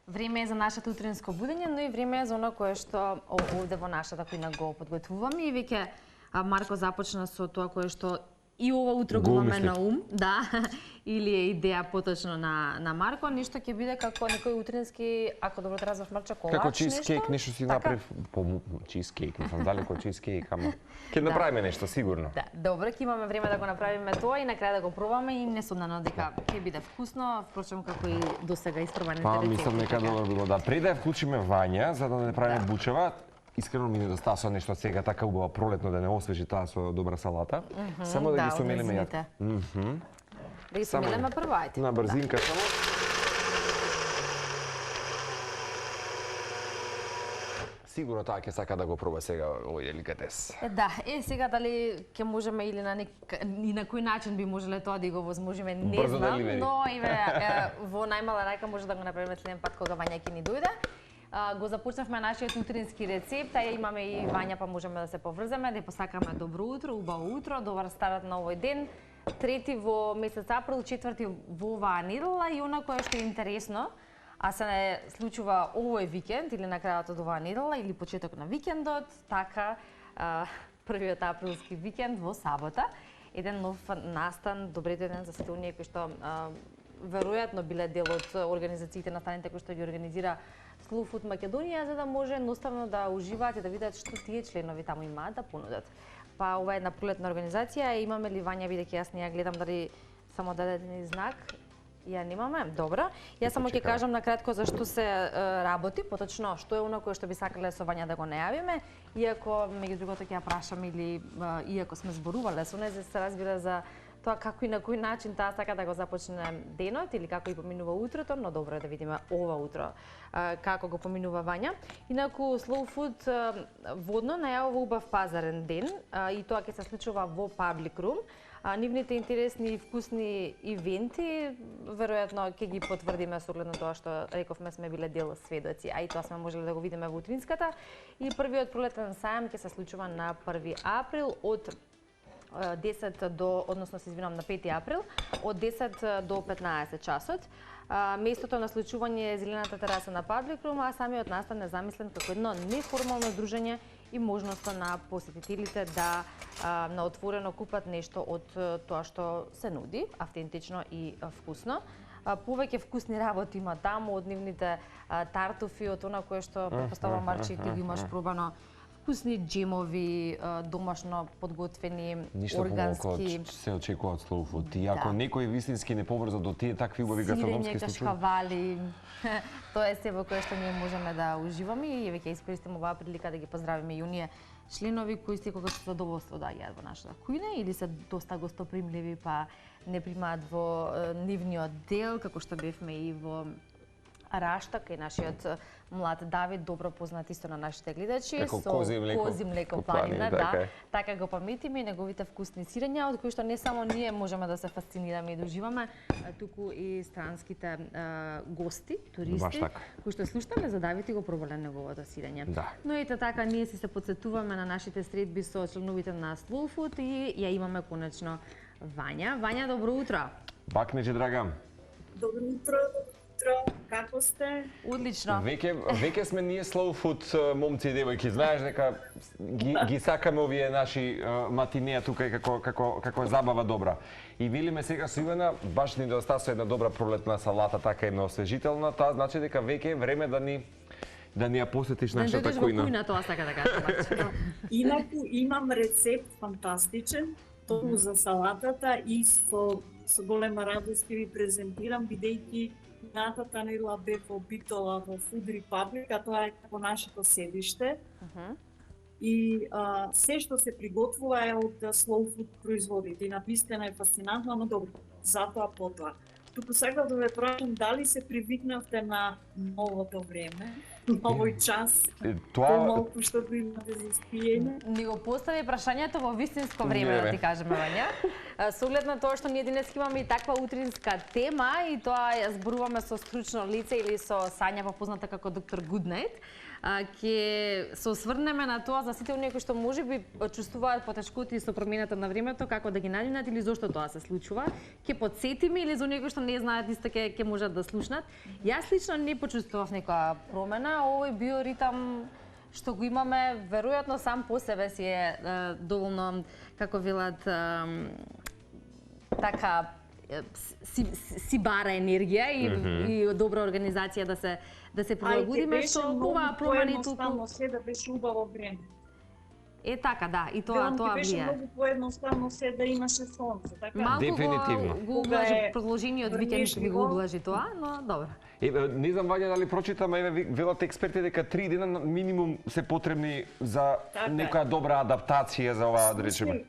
Време е за нашето утринско будење, но и време е за оно кое што овде во нашата кујна го подготвуваме и веќе Марко започна со тоа кое што и ова утро го имаме на ум, да, или е идеја поточно на Марко, нешто ќе биде како некој утрински, ако добро разбрав Марче, колач, како чизкейк, нешто си направив по чизкейк, не знам дали како чизкейк, ама ќе направиме нешто сигурно. Да, добро, ќе имаме време да го направиме тоа и на крај да го пробаме и несомнено дека ќе биде вкусно, впрочем како и досега испробаните рецепти. Мислам дека добро било да пред да вклучиме Вања за да не правиме бучева. Искрено ми недостасува нешто сега така убаво пролетно да не освежи таа со добра салата. Само да ги сумелиме ја. Да ги сумелиме прво, ајде. На брзинка само. Сигурно таа ќе сака да го проба сега овој деликатес. Да, сега дали ќе можеме или на кој начин би можеле тоа да го возможиме, не знам, но во најмала рајка може да го направиме следен пат кога Вања ќе ни дојде. Го започнавме нашиот утрински рецепт, а имаме и Вања, па можеме да се поврземе, да ја посакаме добро утро, убаво утро, добар старт на овој ден. Трети во месец април, четврти во оваа недела и она кое што е интересно, а се случува овој викенд или на крајот од оваа недела или почеток на викендот, така првиот априлски викенд во сабота, еден нов настан, добрите ден за сите оние кои што веројатно биле дел од организациите настаните кои што ги организира Slow Food Македонија, за да може едноставно да уживаат и да видат што тие членови таму имаат да понудат. Па ова е една пролетна организација, имаме ли Вања, бидејќи јас не ја гледам дали само дадете ни знак, ја немаме, добро. Јас само ќе кажам на кратко за што се работи, поточно што е оно кое што би сакале со Вања да го најавиме, иако меѓу другото ќе ја прашам или иако сме зборувале со неа, се разбира за тоа како и на кој начин таа сака да го започне денот или како и поминува утрото, но добро е да видиме ова утро како го поминува Вања. Инаку Slow Food водно најавува убав пазарен ден и тоа ќе се случува во Public Room. Нивните интересни и вкусни ивенти веројатно ќе ги потврдиме со оглед на тоа што рековме сме биле дел сведоци, а и тоа сме можеле да го видиме во утринската. И првиот пролетен сајам ќе се случува на 1 април од 10 до, односно се извинувам, на 5 април, од 10 до 15 часот. Местото на случување е зелената тераса на Public Room, а самиот настан е замислен како едно неформално дружење и можноста на посетителите да на отворено купат нешто од тоа што се нуди, автентично и вкусно. Повеќе вкусни работи има таму, од нивните тартуфи, од она кое што претпоставувам Марче и ти го имаш пробано, вкусни джемови, домашно подготвени, органски. Ништо се очекува од Slow Food. И ако некој вистински не побрза до тие такви убави гастрономски случаи, кашкавали, тоа е се во кое што ние можеме да уживаме и веќе искористиме оваа прилика да ги поздравиме и оние членови кои секогаш со задоволство доаѓаат во нашата кујна или се доста гостопримливи па не примаат во нивниот дел, како што бевме и во Рашта, кај нашиот млад Давид, добро познат исто на нашите гледачи, со кози млеко планина, да. Така го паметиме и неговите вкусни сирења, од кои што не само ние можеме да се фасцинираме и да уживаме, туку и странските гости, туристи, кои што слушнаме за Давид и го пробале неговото сирење. Да. Но ете така, ние се подсетуваме на нашите средби со членовите на Slow Food и ја имаме конечно Вања. Вања, добро утро! Бакнеџи, драга! Добро утро! Како сте? Одлично. Веќе сме ние Slow Food момци и девојки. Знаеш дека ги сакаме овие наши матинеа тука и како забава добра. И велиме сега со Ивана, баш ни недостасува една добра пролетна салата, така една освежителна. Таа значи дека веќе е време да ни ја посетиш нашата кујна. Кујна, тоа сака да кажам. Инаку имам рецепт фантастичен, тоа за салатата и со голема радост ќе ви презентирам, бидејќи минатата недела бев во Битола во Food Republic, а тоа е како нашето седиште. И се што се приготвува е од Slow Food производите и навистина е фасцинантно, но добро, затоа потоа. Туку сакав да ве прашам дали се привикнавте на новото време. на овој час. Помалку што го имате за спиење. Ни го постави прашањето во вистинско време, да ти кажеме, Вања. Со оглед на тоа што ние денес имаме и таква утринска тема и тоа ја зборуваме со стручно лице или со Сања, попозната како доктор Goodnight, ќе се осврнеме на тоа за сите оние кои што можеби чувствуваат потешкоти со промената на времето, како да ги надминат или зошто тоа се случува. Ќе потсетиме или за оние кои што не знаат, исто ќе можат да слушнат. Јас лично не почувствував некоја промена, овој биоритам што го имаме, веројатно сам по себе си е доволно, како велат, така си бара енергија и добра организација да се прилагодиме, што оваа промени толку едноставно се да беше убаво време. Е така, да, и тоа влие. Беше многу поедноставно се да имаше сонце, така? Малку го облажи продолжениот викенд ви го облажи тоа, но добро. Не знам, Вања, дали прочитаме, велат експерти дека 3 дена минимум се потребни за некоја добра адаптација за оваа, да речеме.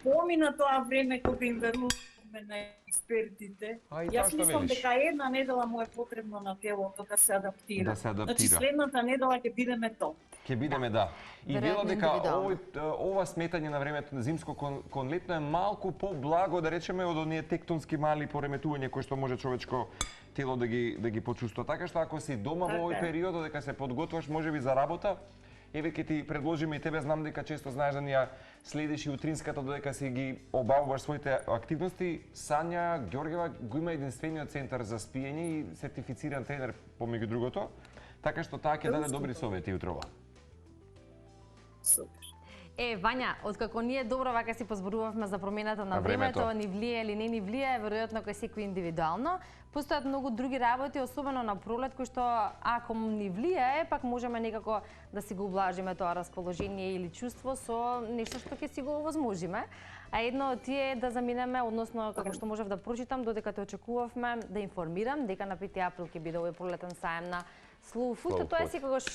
Помина тоа време кога им веруваме на експертите. Јас мислам дека една недела му е потребно на телото да се адаптира. Да се адаптира. Значи следната недела ќе бидеме топ. Ќе бидеме, да. И вело дека ова сметање на времето на зимско кон летно е малку поблаго, да речеме, од оние тектонски мали пореметувања кои што може човечко тело да ги почувствува. Така што ако си дома во овој период, дека се подготваш можеби за работа, еве ќе ти предложиме и тебе, знам дека често знаеш да ни ја следиш и утринската додека си ги обавуваш своите активности. Сања Ѓорѓева го има единствениот центар за спиење и сертифициран тренер помеѓу другото, така што таа ќе даде добри совети утрова. Супер. Вања, откако ние добро вака си позборувавме за промената на времето, ни влие или не ни влие, веројатно кај секој индивидуално. Постојат многу други работи, особено на пролет, кои што ако ни влие, пак можеме некако да си го облажиме тоа расположение или чувство со нешто што ќе си го овозможиме. А едно од тие е да заминеме, односно како што можев да прочитам, додека те очекувавме, да информирам дека на 5 април ќе биде овој пролетен саем на Slow Food. Тоа е секогаш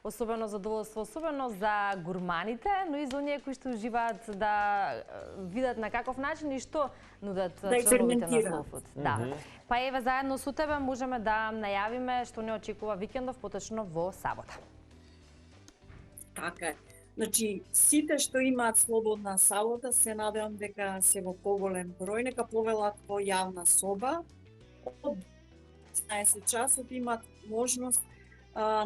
особено задоволство, особено за гурманите, но и за оние кои што уживаат да видат на каков начин и што нудат членовите на Slow Food. Да. Па еве заедно со тебе можеме да најавиме што не очекува викендов, поточно во сабота. Така е. Значи, сите што имаат слободна сабота, се надевам дека се во поголем број, нека повелат во јавна соба. Од 15 часот имат можност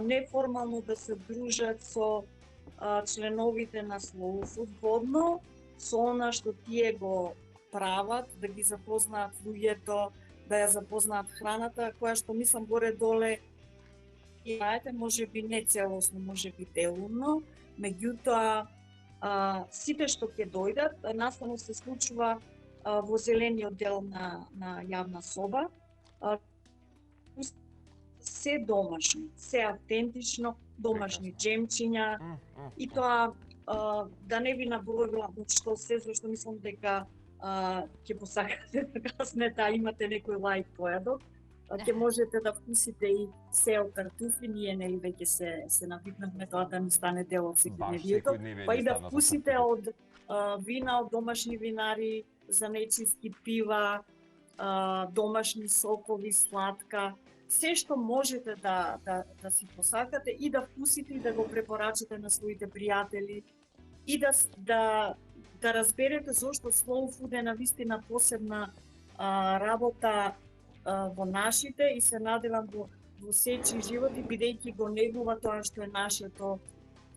неформално да се дружат со членовите на Slow Food водно, со она што тие го прават, да ги запознаат луѓето, да ја запознаат храната, која што мислам горе-доле и знаете, можеби не целосно, можеби делумно, меѓутоа сите што ќе дојдат, наставно се случува во зелениот дел на јавна соба, се домашни, се автентично, домашни джемчиња и тоа да не ви набројувам што се, зашто мислам дека ќе посакате да каснете, а имате некој лајт појадок, ќе можете да вкусите и сео картуфи, ние нели веќе се навикнавме тоа да ни стане дел од секојдневието, па и да вкусите од вина од домашни винари, занечиски пива, домашни сокови, сладка, се што можете да си посакате и да вкусите и да го препорачате на своите пријатели и да разберете зошто Slow Food е навистина посебна работа во нашите и се надевам во сечи животи, бидејќи го негува тоа што е нашето,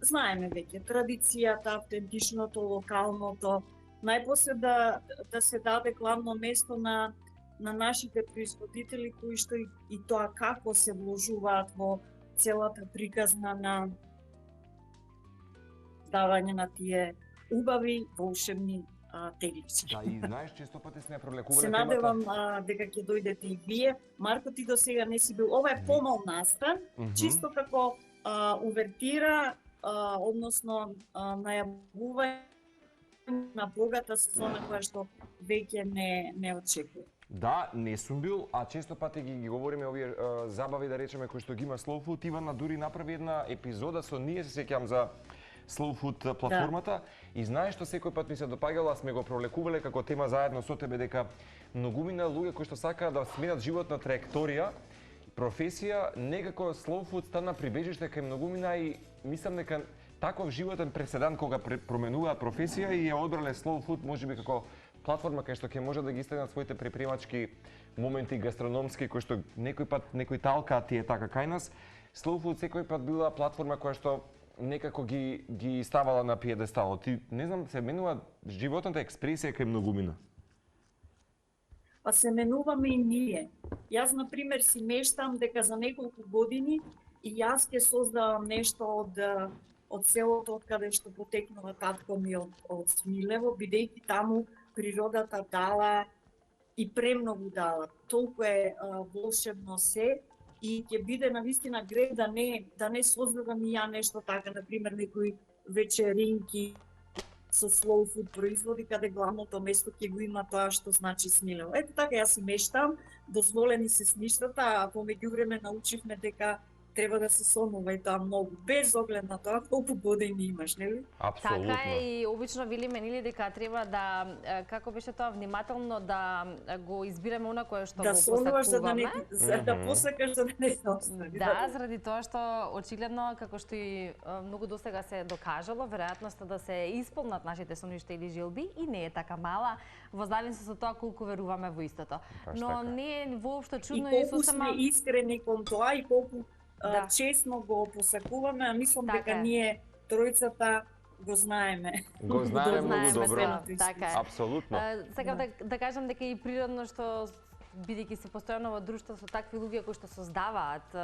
знаеме веќе, традицијата, автентичното, локалното, најпосле да се даде главно место на нашите производители кои што и тоа како се вложуваат во целата приказна на давање на тие убави, волшебни теглички. Да, и знаеш, често пати сме пролекувале темата. Се надевам дека ќе дојдете и вие. Марко, ти до сега не си бил. Ова е помал настан, чисто како увертира, односно најавување на богата сезона која што веќе не очекува. Да, не сум бил, а често пати ги говориме овие забави, да речеме, кои што ги има Slow Food. Ивана дури направи една епизода со ние, се сеќавам, за Slow Food платформата. Да. И знаеш што секој пат ми се допаѓало, сме го пролекувале како тема заедно со тебе, дека многумина луѓе кои што сакаат да сменат животна траекторија, професија, некако slow food стана прибежиште кај многумина и мислам дека таков животен преседан кога променуваат професија и ја одбрале slow food можеби како платформа кај што ќе може да ги истегнат своите припремачки моменти гастрономски кои што некој пат некој талка ти е така кај нас. Slow food секој пат била платформа која што некако ги ставала на пиедестал. Ти не знам се менува животната експресија кај многумина. Па се менуваме и ние. Јас, например, си мештам дека за неколку години и јас ќе создавам нешто од селото од каде што потекнува татко ми од Смилево, бидејќи таму природата дала и премногу дала. Толку е волшебно се и ќе биде навистина грех да не создадам и ја нешто така, например, некои вечеринки со slow food производи, каде главното место ќе го има тоа што значи Смилево. Ето така, јас си мештам, дозволени се ништата, а по меѓувреме научивме дека треба да се сонува и тоа многу, без оглед на тоа колку години имаш, нели? Апсолутно. Така е, и обично велиме нели дека треба да, како беше тоа, внимателно да го избираме она кое што да го сонуваш, посакуваме. да посакаш за да не се остави. Да, заради тоа што очигледно, како што и многу досега се докажало, веројатноста да се исполнат нашите соништа или желби и не е така мала, во зависност со тоа колку веруваме во истото. Но така. не е воопшто чудно и колку сме искрени кон тоа и колку честно го посакуваме, а мислам дека ние тројцата го знаеме. Го знаеме многу добро. Така е. Апсолутно. Сакам да кажам дека и природно што бидејќи се постојано во друштво со такви луѓе кои што создаваат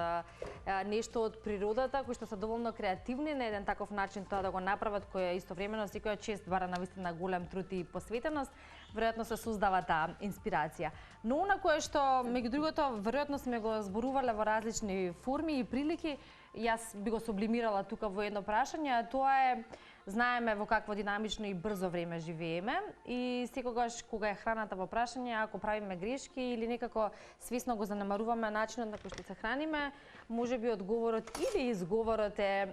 нешто од природата, кои што се доволно креативни на еден таков начин тоа да го направат, кој истовремено секоја чест бара навистина голем труд и посветеност, веројатно се создава таа инспирација. Но она кое што меѓу другото веројатно сме го зборувале во различни форми и прилики, јас би го сублимирала тука во едно прашање, а тоа е, знаеме во какво динамично и брзо време живееме и секогаш кога е храната во прашање, ако правиме грешки или некако свесно го занемаруваме начинот на кој што се храниме, можеби одговорот или изговорот е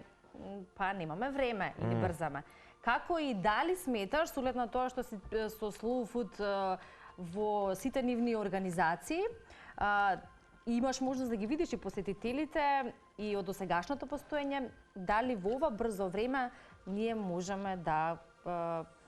па немаме време или брзаме. Како и дали сметаш, со оглед на тоа што си со slow food во сите нивни организации, имаш можност да ги видиш и посетителите и од досегашното постоење, дали во ова брзо време ние можеме да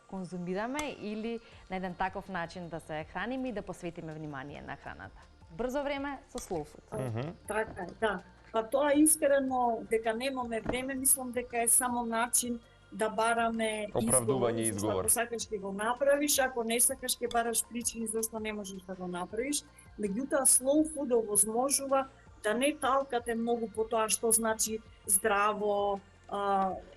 конзумираме или на еден таков начин да се храниме и да посветиме внимание на храната. Брзо време со slow food. Така е, да. Па тоа искрено дека немаме време, мислам дека е само начин да бараме оправдување и изговор. Ако сакаш ќе го направиш, ако не сакаш ќе бараш причини зашто не можеш да го направиш. Меѓутоа slow food овозможува да не талкате многу по тоа што значи здраво,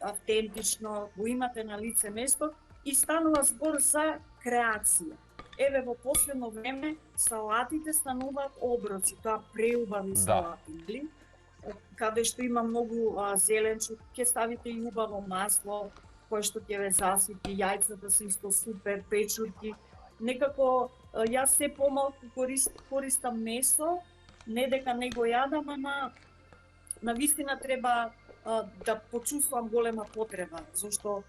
автентично, го имате на лице место и станува збор за креација. Еве во последно време салатите стануваат оброци, тоа преубави салати, нели? Каде што има многу зеленчук, ќе ставите и убаво масло, кое што ќе ве засити, јајцата се исто супер, печурки. Некако јас се помалку користам месо, не дека не го јадам, ама навистина треба да почувствувам голема потреба, зашто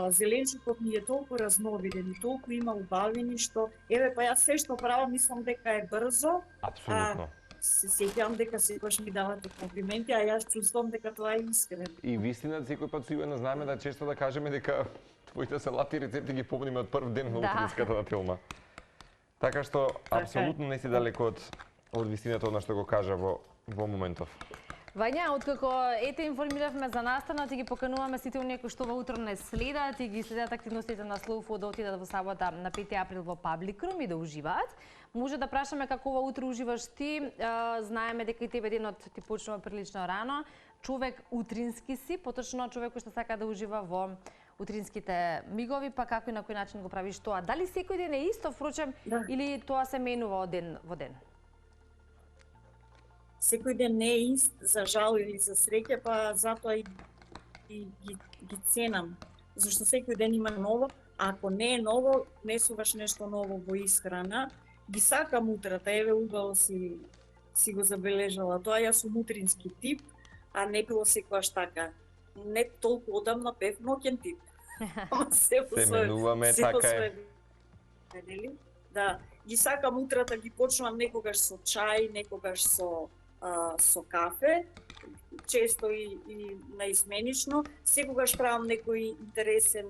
зеленчукот ми е толку разновиден и толку има убавини што еве па јас се што правам мислам дека е брзо. Апсолутно. Се сеќавам дека секогаш ми давате комплименти, а јас чувствувам дека тоа е искрено. И вистина секој пат Ивана знаеме да често да кажеме дека твоите салати и рецепти ги помниме од прв ден на утринската на филма. Така што апсолутно не си далеко од вистината од што го кажа во моментов. Вања, откако ете информиравме за настанот и ги покануваме сите оние кои што во утро не следат и ги следат активностите на Slow Food да отидат во сабота на 5 април во Public Room и да уживаат. Може да прашаме како ова утро уживаш ти. Знаеме дека и тебе денот ти почнува прилично рано. Човек утрински си, поточно човек кој што сака да ужива во утринските мигови, па како и на кој начин го правиш тоа? Дали секој ден е исто, впрочем, или тоа се менува од ден во ден? Секој ден не е ист, за жал или за среќа, па затоа и ги ценам. Зашто секој ден има ново, а ако не е ново, несуваш нешто ново во исхрана, ги сакам утрата, еве убаво си го забележала. Тоа јас сум утрински тип, а не било секогаш така. Не толку одамна бев ноќен тип. Се менуваме, така е. Да, ги сакам утрата, ги почнувам некогаш со чај, некогаш со со кафе, често и наизменично. Секогаш правам некој интересен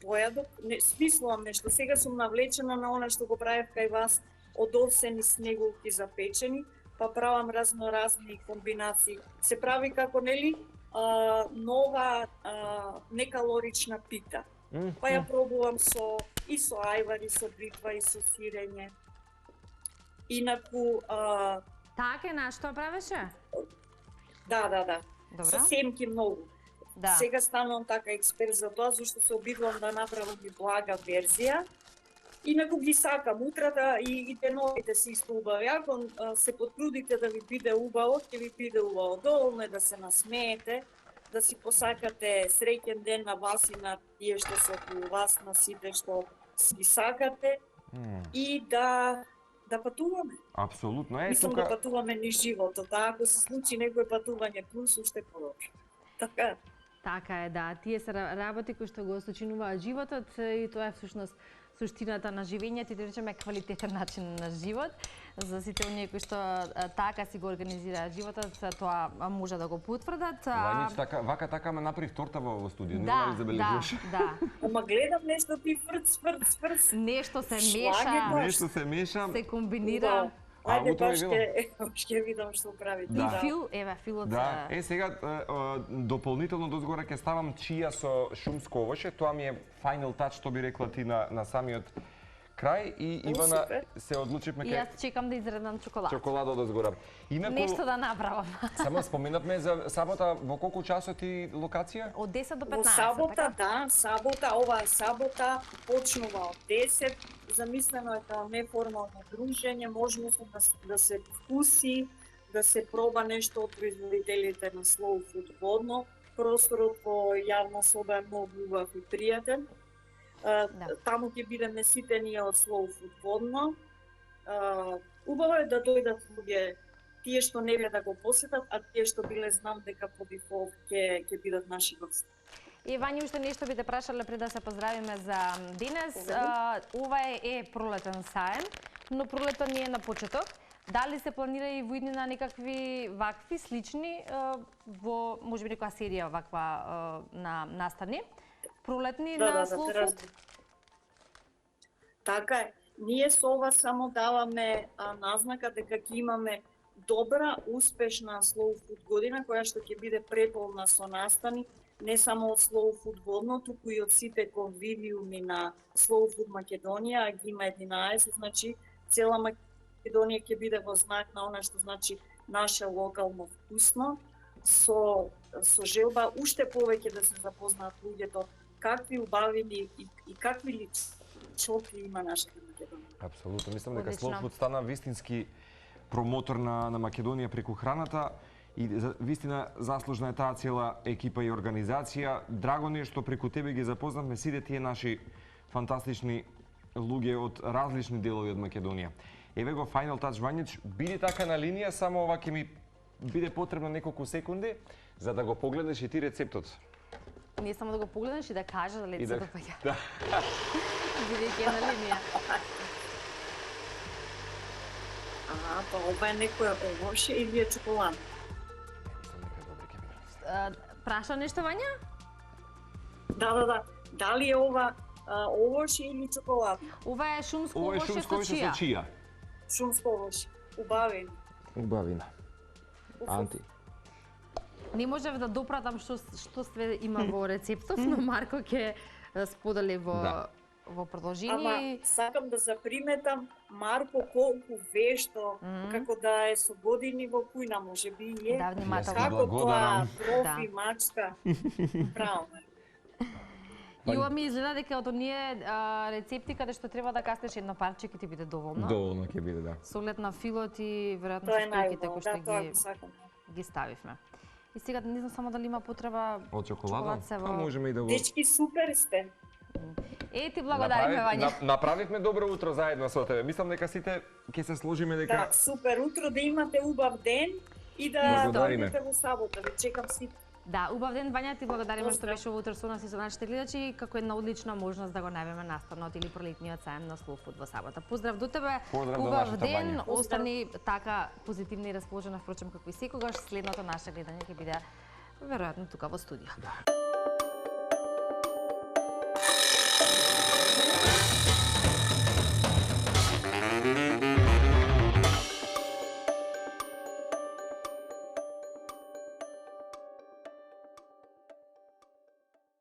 појадок. Смислувам нешто. Сега сум навлечена на она што го правев кај вас, од овсени снеговки запечени, па правам разноразни комбинации. Се прави како, нели, нова некалорична пита. Па ја пробувам со ајвар, и со бритва, и со сирење. Инаку... Така на што правеше? Да. Добра. Со семки многу. Да. Сега станувам така експерт за тоа, зашто се обидувам да направам и блага верзија. Инаку ги сакам утрата и деновите се исто убави. Ако се потрудите да ви биде убаво, ќе ви биде убаво. Доволно е да се насмеете, да си посакате среќен ден на вас и на тие што се околу вас, на сите што си сакате, и да патуваме. Апсолутно. Мислам да патуваме низ животот, ако се случи некој патување плюс, уште подобро. Така. Така е, да. Тие се работи кои што го сочинуваат животот и тоа е всушност суштината на живењето и да речеме квалитетен начин на живот. За сите оние кои што така си го организираат животот, тоа може да го потврдат. Вањич, така ме направи торта во студио, не знам ли забележуваш? Да. Ама гледам нешто ти фрц. Нешто се меша. Се комбинира. Ајде, ќе видам што прави. Да. Филот. Да. Сега дополнително дозгора ќе ставам чија со шумско овоше. Тоа ми е final touch, што би рекла ти на самиот крај, и Ивана се одлучивме И јас чекам да изредам чоколада. Чоколада дозгора. Нешто да направам. Само споменавме за сабота, во колку часот и локација? Од 10 до 15. Во сабота, да, оваа сабота почнува од 10. Замислено е како неформално дружење, можност да се вкуси, да се проба нешто од производителите на Slow Food водно. Просторот по јавна соба е многу убав и пријатен. Таму ќе бидеме сите ние од Slow Food водно. Убаво е да дојдат луѓе, тие што не биле да го посетат, а тие што биле, знам дека по дефолт ќе бидат наши гости. И Вања, уште нешто би те прашале пред да се поздравиме за денес. Ова е пролетен саем, но пролетот не е на почеток. Дали се планира и во иднина некакви вакви слични во можеби некоја серија ваква на настани? Пролетни на Slow Food? Така е. Ние со ова само даваме назнака дека ќе имаме добра, успешна Slow Food година, која што ќе биде преполна со настани, не само од Slow Food водно, туку и од сите конвивиуми на Slow Food Македонија, ги има 11, значи цела Македонија ќе биде во знак на она што значи наше локално вкусно, со желба уште повеќе да се запознаат луѓето какви убавини и какви личоти има нашата Македонија. Апсолутно, мислам дека Slow Food стана вистински промотор на Македонија преку храната и вистина заслужна е таа цела екипа и организација. Драго ни е што преку тебе ги запознавме сите тие наши фантастични луѓе од различни делови од Македонија. Еве го Final Touch Вањич, биди така на линија, само ова ќе ми биде потребно неколку секунди за да го погледнеш и ти рецептот. Не само да го погледнеш и да кажеш дали се допаѓа. Да. Бидејќи е на линија. Па ова е некоја овоше или е чоколада? Праша нешто, Вања? Да. Дали е ова овоше или чоколада? Ова е шумско овоше со чија. Шумско овоше. Убавина. Анти. Не можев да допратам што све има во рецептов, но Марко ќе сподели во продолжение. Ама сакам да заприметам Марко колку вешто, како да е со години во кујна, можеби и е. Да, внимателно. Како тоа профи мачка. Правилно. И ова ми изгледа дека од оние рецепти каде што треба да каснеш едно парче ќе ти биде доволно. Доволно ќе биде, да. Со оглед на филот и веројатно состојките кои што ги ставивме. И сега не знам само дали има потреба од чоколада. Па можеме и да го. Дечки, супер сте. Ти благодариме, Вања. Направивме добро утро заедно со тебе. Мислам дека сите ќе се сложиме дека. Да, супер утро, да имате убав ден и да дојдете во сабота. Ви чекам сите. Да, убав ден Вања, ти благодариме што беше во утро со нас и со нашите гледачи, како една одлична можност да го најавиме настанот или пролетниот сајм на Slow Food во сабота. Поздрав до тебе. Убав ден, остани така позитивна и расположена впрочем како и секогаш. Следното наше гледање ќе биде веројатно тука во студио.